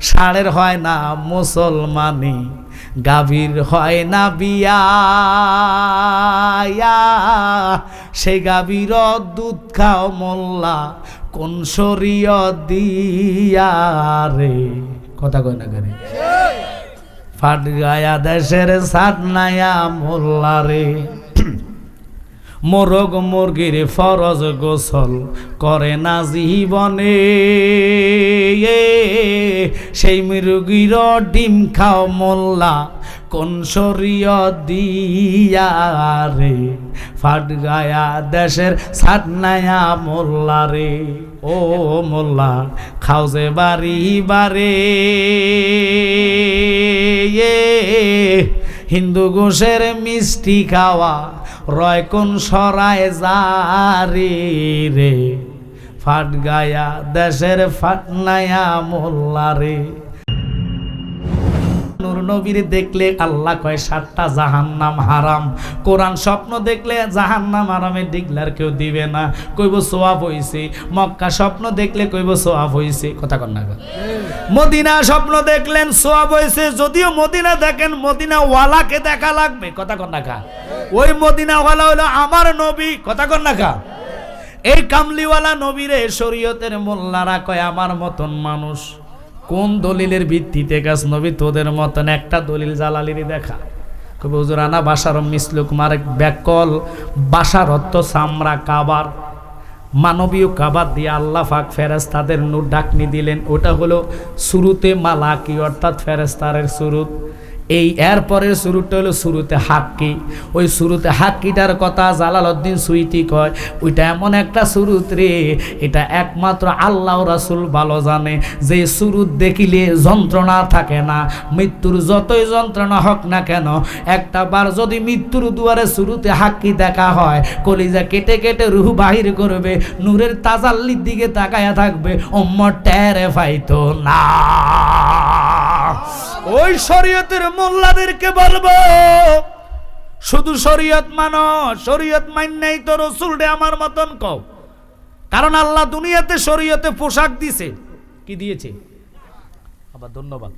ষাঁড়ের হয় না মুসলমানি, গাভীর হয় না বিয়া, সেই গাভীর দুধ খাও মোল্লা কোন শরীয়ত দিয়া রে। কথা কয় না করে ফাট গায়া দেশের সাট নায়া মোল্লা রে। মোরগ মুরগির ফরজ গোসল করে না জীবনে, সেই মুরগির ডিম খাও মোল্লা কোন শরীয়ত দিয়া রে। ফাট গায়া দেশের ছাট নায়া মোল্লা রে। ও মোল্লা খাও যে বাড়ি বারে, হিন্দু গোশের মিষ্টি খাওয়া রয় কোন সরায় জারি রে। ফাট গায়া দেশের ফাট নায়া মোল্লা রে। নূর নবীর দেখলে আল্লাহ কয় 7টা জাহান্নাম হারাম। কোরআন স্বপ্ন দেখলে জাহান্নাম হারামে ডিক্লার কেউ দিবে না, কইব সওয়াব হইছে। মক্কা স্বপ্ন দেখলে কইব সওয়াব হইছে। কথা কন না। মদিনা স্বপ্ন দেখলেন সওয়াব হইছে, যদিও মদিনা দেখেন মদিনা ওয়ালাকে দেখা লাগবে। কথা কন না। ওই মদিনা ওয়ালা হলো আমার নবী। কথা কন না। এই কামলিওয়ালা নবীরে শরীয়তের মোল্লারা কয় আমার মতন মানুষ। কোন দলিলের ভিত্তিতে গাছ নবী তোদের মতন একটা দলিল জালালিরই দেখা। কবে হুজুর আনা বাশারম মিসলুক মারেক ব্যাকল বাশার অর্থ সামরা কাবার, মানবীয় কাবার দিয়ে আল্লাহ পাক ফেরেশতাদের নূর ডাকনি দিলেন। ওটা হলো শুরুতে মালাকি অর্থাৎ ফেরেশতাদের শুরুত। এই এরপরের শুরুটা হলো শুরুতে হাক্কি। ওই শুরুতে হাক্কিটার কথা জালালউদ্দিন সুইটি কয় ওইটা এমন একটা শুরুত রে, এটা একমাত্র আল্লাহ রাসূল ভালো জানে। যে শুরুত দেখিলে যন্ত্রণা থাকে না, মৃত্যুর যতই যন্ত্রণা হোক না কেন, একটা বার যদি মৃত্যুর দুয়ারে শুরুতে হাক্কি দেখা হয়, কলিজা কেটে কেটে রুহ বাহির করবে, নূরের তাজাল্লির দিকে তাকায়া থাকবে, উম্মত টেরে পাইতো না। ওই শরীয়তের মোল্লাদেরকে বলবো শুধু শরীয়ত মানো, শরীয়ত মাননেই তো রাসূলরে আমার মতন কও। কারণ আল্লাহ দুনিয়াতে শরীয়তে পোশাক দিয়েছে। কি দিয়েছে? আবার ধন্যবাদ।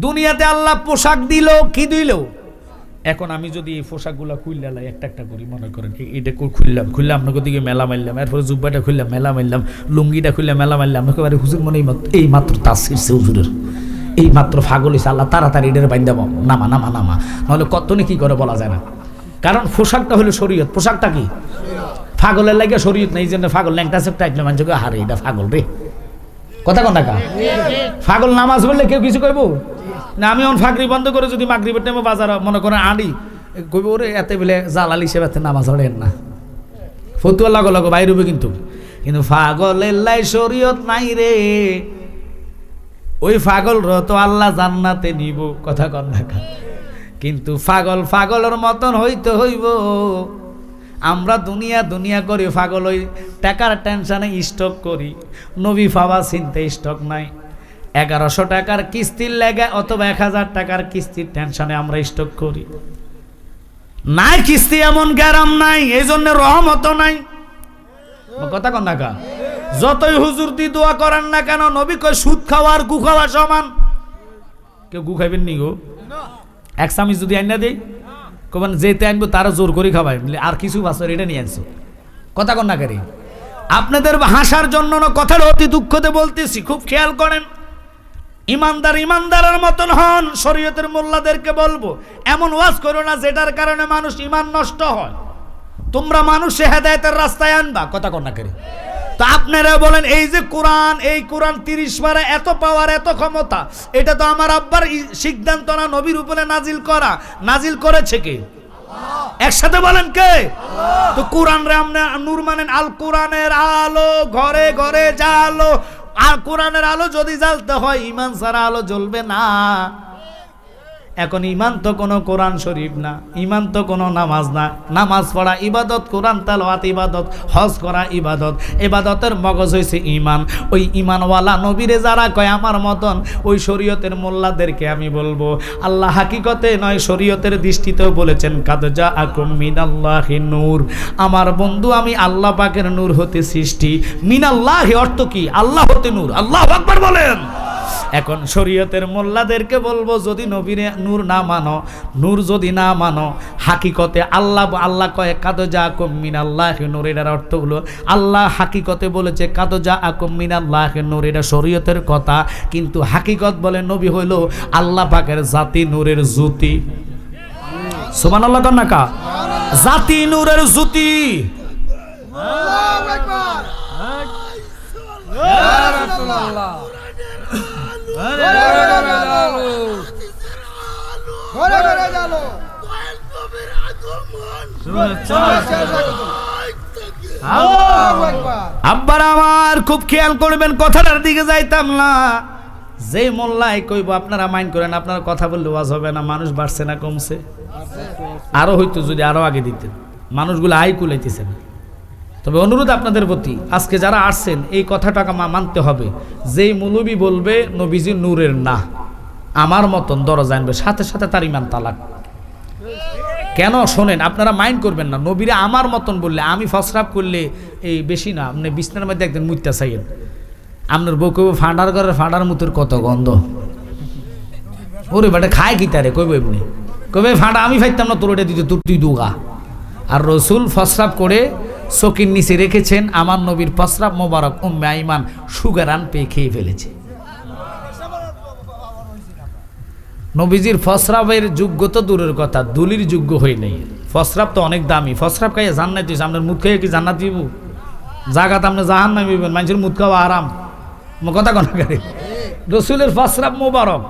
দুনিয়াতে আল্লাহ পোশাক দিল, কি দিল? এখন আমি যদি এই পোশাকগুলো খুললে লাই একটা একটা করি, মনে করেন এটা খুললাম আপনাকে দিকে মেলা মারলাম, এরপরে জুব্বাটা খুললাম মেলা মারলাম, লুঙ্গিটা খুললে মেলা মারলাম, একেবারে হুজুর মনে এই মাত্র তাসির সে হুজুরের এই মাত্র ফাগল হয়েছে, আল্লাহ তাড়াতাড়ি এটার বাইন্দা নামা নামা নামা, নাহলে কতনি কি করে বলা যায় না। কারণ পোশাকটা হলো শরীয়ত। পোশাকটা কি? ফাগলের লাগে শরীয়ত নেই, জন্য ফাগল ল্যাংটা সেপটা আইলে মানুষকে হারে এটা ফাগল রে। কথা কোন টাকা? ফাগল নামাজ বললে কেউ কিছু কইব না। আমি এখন ফাগরি বন্ধ করে যদি মাগরিবের টাইমে বাজার মনে করেন আনি, কইব ওরে এতে বলে জালাল হিসেবে নামাজ পড়েন না, ফতুয়া লাগো লাগো বাইর হবে। কিন্তু ফাগলের লাই শরীয়ত নাই রে। ওই পাগল তো আল্লাহ জান্নাতে নিব। কথা কন না। কিন্তু পাগলের মতন হইতে হইব। আমরা দুনিয়া করি, পাগল ওই টাকার টেনশনে স্টক করি। নবী পাওয়া চিন্তা স্টক নাই। 1100 টাকার কিস্তির লেগে অথবা 1000 টাকার কিস্তির টেনশনে আমরা স্টক করি। নাই কিস্তি এমন গ্যারাম নাই, এই জন্য রহমত নাই। কথা কন না। যতই হুজুর দি দোয়া করেন না কেন, নবী কয় সুদ খাওয়া আর গু খাওয়া সমান। কেউ গু খাইবেন নি গো? এক চামিচ যদি আইনা দেই, কবেন যেতে আনবো তারা জোর করে খাওয়াই, আর কিছু বাসর এটা নিয়ে আনছো। কথা কন না করি। আপনাদের হাসার জন্য না, কথাটা অতি দুঃখতে বলতেছি, খুব খেয়াল করেন। ইমানদারের মতন হন। শরীয়তের মোল্লাদেরকে বলবো এমন ওয়াজ করো না যেটার কারণে মানুষ ইমান নষ্ট হয়। তোমরা মানুষে হেদায়েতের রাস্তায় আনবা। কথা কন না করি। তো আপনারা বলেন এই যে কোরআন, এই কোরআন 30 পারা এত পাওয়ার এত ক্ষমতা, এটা তো আমার আব্বার সিদ্ধান্ত না, নবীর উপরে নাজিল করেছে কে? একসাথে বলেন কে? তো কোরআন রে আমরা নূর মানেন, আল কোরআনের আলো ঘরে ঘরে জ্বালো। আর কোরআনের আলো যদি জ্বালতে হয়, ঈমান ছাড়া আলো জ্বলবে না। এখন ঈমান তো কোনো কোরআন শরীফ না, ঈমান তো কোনো নামাজ না। নামাজ পড়া ইবাদত, কোরআন তেলাওয়াত ইবাদত, হজ করা ইবাদত। ইবাদতের মগজ হইছে ঈমান। ওই ঈমানওয়ালা নবীরে যারা কয় আমার মতন, ওই শরীয়তের মোল্লাদেরকে আমি বলবো আল্লাহ হাকিকতে নয় শরীয়তের দৃষ্টিতেও বলেছেন কাদ জাআকুম মিনাল্লাহি নূর। আমার বন্ধু, আমি আল্লাহ পাকের নূর হতে সৃষ্টি। মিনাল্লাহি অর্থ কি? আল্লাহ হতে নূর। আল্লাহু আকবার বলেন। এখন শরীয়তের মোল্লাদেরকে বলবো, যদি নবীর নূর না মানো, নূর যদি না মানো, হাকিকতে আল্লাহ কয়ে কাদ জাআকুম মিনাল্লাহি নূর, এর অর্থ হলো আল্লাহ হাকিকতে বলেছে কাদ জাআকুম মিনাল্লাহি নূর, এটা শরীয়তের কথা, কিন্তু হাকিকত বলে নবী হইল আল্লাহ পাকের জাতি নূরের জ্যোতি। সুবহানাল্লাহ কন না কা, জাতি নূরের জ্যোতি। আব্বার আমার খুব খেয়াল করবেন, কথাটার দিকে যাইতাম না। যে মোল্লাই কইব আপনারা মাইন্ড করেন, আপনারা কথা বললে ওয়াজ হবে না। মানুষ বাড়ছে না কমছে? আরো হইতো যদি আরো আগে দিতেন, মানুষগুলো আই কুলাইতেছে না। তবে অনুরোধ আপনাদের প্রতি, আজকে যারা আসছেন এই কথাটাকে মানতে হবে, যেই মৌলবী বলবে নবীজি নূরের না, আমার মতন দরজা আনবে, সাথে সাথে তার ইমান তালাক। কেন শোনেন, আপনারা মাইন্ড করবেন না। নবীরে আমার মতন বললে, আমি ফসরাপ করলে এই বেশি না, আপনি বিছনার মধ্যে একদিন মুইতা চাইেন, আপনার বউ কইব ফাঁডার ঘরের ফাঁডার মুতের কত গন্ধ, ওরে বেটা খায় কি তারে, কইব এমনি কইবে ফাঁডা আমি ফাইতাম না তোর ওটা দিতে, তোর তুই দুগা। আর রসুল ফসরাপ করে চকির নিচে রেখেছেন, আমার নবীর ফসরাপ মোবারক উম্মে আইমান সুগারান পেয়ে খেয়ে ফেলেছে। নবীজির ফসরাবের যোগ্য তো দূরের কথা, দুলির যোগ্য হয়ে নেই। ফসরাব তো অনেক দামি, ফসরাব খাইয়ে জান্নাত দিয়েছে, আপনার মুখ খাইয়ে কি জান্নাত দিব? জাগাত আপনি জাহান নামিবেন, মানুষের মুখ খাওয়া আরাম, কথা কনা গাড়ি। রসুলের ফসরাব মোবারক,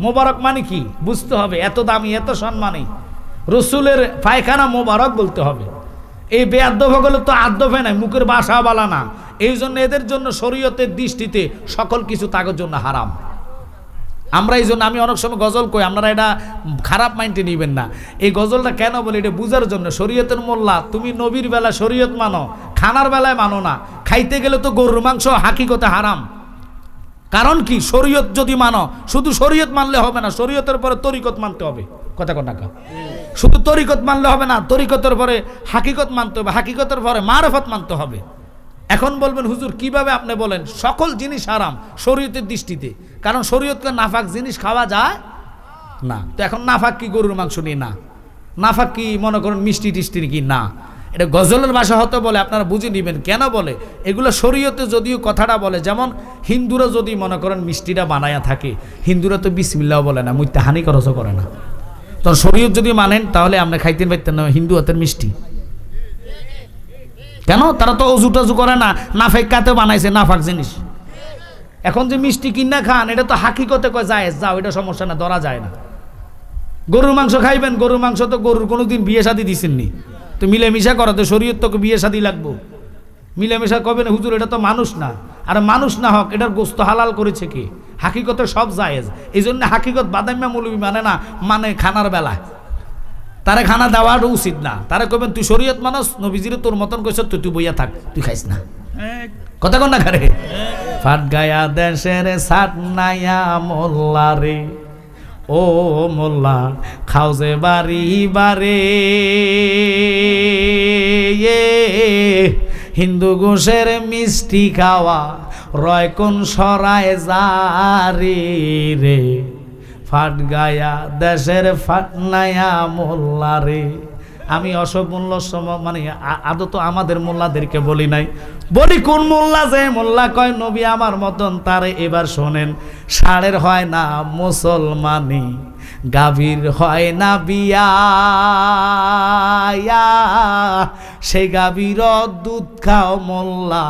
মোবারক মানে কি বুঝতে হবে, এত দামি এত সম্মানী। রসুলের পায়খানা মোবারক বলতে হবে। এই বেআদ্যভগুলো তো আদ্যভে নাই, মুখের বাসা বালা না। এই জন্য এদের জন্য শরীয়তের দৃষ্টিতে সকল কিছু তাদের জন্য হারাম। আমরা এই জন্য আমি অনেক সময় গজল কই, আপনারা এটা খারাপ মাইন্ডে নিবেন না। এই গজলটা কেন বলি, এটা বুঝার জন্য। শরীয়তের মোল্লা, তুমি নবীর বেলা শরীয়ত মানো, খানার বেলায় মানো না। খাইতে গেলে তো গরুর মাংস হাকিকতে হারাম। কারণ কি, শরীয়ত যদি মানো, শুধু শরীয়ত মানলে হবে না, শরীয়তের পরে তরিকত মানতে হবে। কথা কথা শুধু তরিকত মানলে হবে না, তরিকতের পরে হাকিকত মানতে হবে, হাকিকতের পরে মারফত মানতে হবে। এখন বলবেন হুজুর কিভাবে আপনি বলেন, সকল জিনিস হারাম শরীয়তের দৃষ্টিতে, কারণ শরীয়তকে নাফাক জিনিস খাওয়া যায় না। তো এখন নাফাক কি গরুর মাংস নিয়ে না, নাফাক কি মনে করেন মিষ্টি টিষ্টি কি না, এটা গজলের ভাষা হতে বলে, আপনারা বুঝে নেবেন কেন বলে। এগুলো শরীয়তে যদিও কথাটা বলে, যেমন হিন্দুরা যদি মনে করেন মিষ্টিটা বানায়া থাকে, হিন্দুরা তো বিসমিল্লাহ বলে না, মুইতে হানি খরচও করে না। তো শরীয়ত যদি মানেন তাহলে আপনি খাইতেন পাইতেন না হিন্দু হাতের মিষ্টি। কেন? তারা তো অজু টজু করে না, নাফেকাতে বানাইছে নাফাক জিনিস। এখন যে মিষ্টি কিনা খান, এটা তো হাকিকতে কয় যায়, যাও এটা সমস্যা না, ধরা যায় না। গরুর মাংস খাইবেন, গরুর মাংস তো গরুর কোনোদিন বিয়ে শাদী দিছেননি, তো মিলেমিশা করো, তো শরীয়ত তোকে বিয়ে শাদী লাগবো। মিলেমিশা কবেন হুজুর, এটা তো মানুষ না। আর মানুষ না হোক, এটার গোস্ত হালাল করেছে কি? হাকিকতে সব জায়েজ। এই জন্য হাকিকত বাদামিয়া মৌলবি মানে না, মানে খানার বেলায় তারে খানা দেওয়াটা উচিত না। তারা কবেন তুই শরীয়ত মানুষ, নবীজিরে তোর মতন কইছ, তুই বইয়া থাক, তুই খাইস না। কথা কন না খারে। ফাট গায়া দেশের সাট নাইয়া মোল্লা রে, ও মোল্লা খাও যে বাড়ি বারে, হিন্দু গোশের মিষ্টি খাওয়া রয় কোন সরায় জারি রে, ফাট গায়া দেশের ফাট নাইয়া মোল্লা রে। আমি অসব মূল্য মানে আদত আমাদের মোল্লাদেরকে বলি নাই, বলি কোন মোল্লা, যে মোল্লা কয় নবী আমার মতন, তারে এবার শোনেন। ষাঁড়ের হয় না মুসলমানি, গাভীর হয় না বিয়া, সেই গাভীর দুধ খাও মোল্লা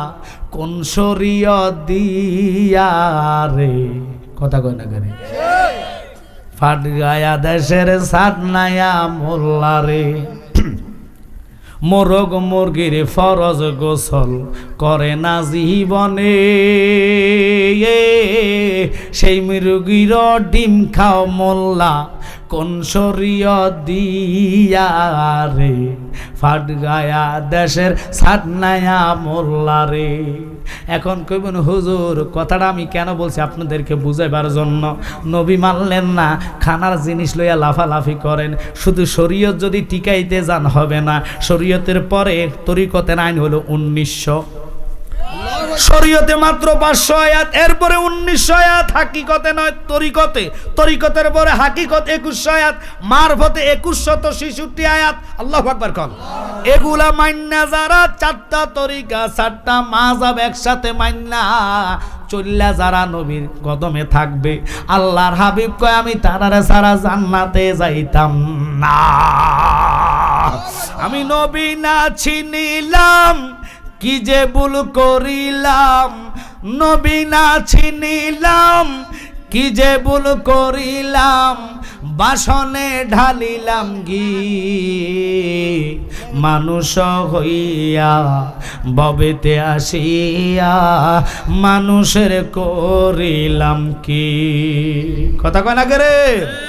কোন শরীয়ত দিয়া রে। কথা কয় না করে। ফাট গায়া দেশের সাট নাইয়া মোল্লা রে, মোরগ মুরগির ফরজ গোসল করে না জীবনে, সেই মুরগির ডিম খাও মোল্লা কোন শরীয়ত দিয়া রে। ফাট গায়া দেশের সাট নাইয়া মোল্লা রে। এখন কইবেন হুজুর কথাটা আমি কেন বলছি, আপনাদেরকে বুঝাইবার জন্য। নবী মানলেন না, খানার জিনিস লইয়া লাফালাফি করেন। শুধু শরীয়ত যদি টিকাইতে যান হবে না। শরীয়তের পরে তরিকতের আইন হলো 1900। শরীয়তে মাত্র 500 আয়াত, এরপরে 1900 আয়াত হাকিকতে নয় তরিকতে, তরিকতের পরে হাকিকত 2100 আয়াত, মারফতে 2166 আয়াত। আল্লাহু আকবার কন। এগুলা মান্না যারা 4টা তরিকা 4টা মাযহাব একসাথে মান্না চল্লা যারা নবীর কদমে থাকবে, আল্লাহর হাবিব কয় আমি তারারে সারা জান্নাতে যাইতাম না। আমি নবী না চিনিলাম কি যে ভুল করিলাম, নবী না চিনিলাম কি যে ভুল করিলাম, বাসনে ঢালিলাম ঘি, মানুষ হইয়া ভবেতে আসিয়া মানুষের করিলাম কি। কথা কয় না কে রে?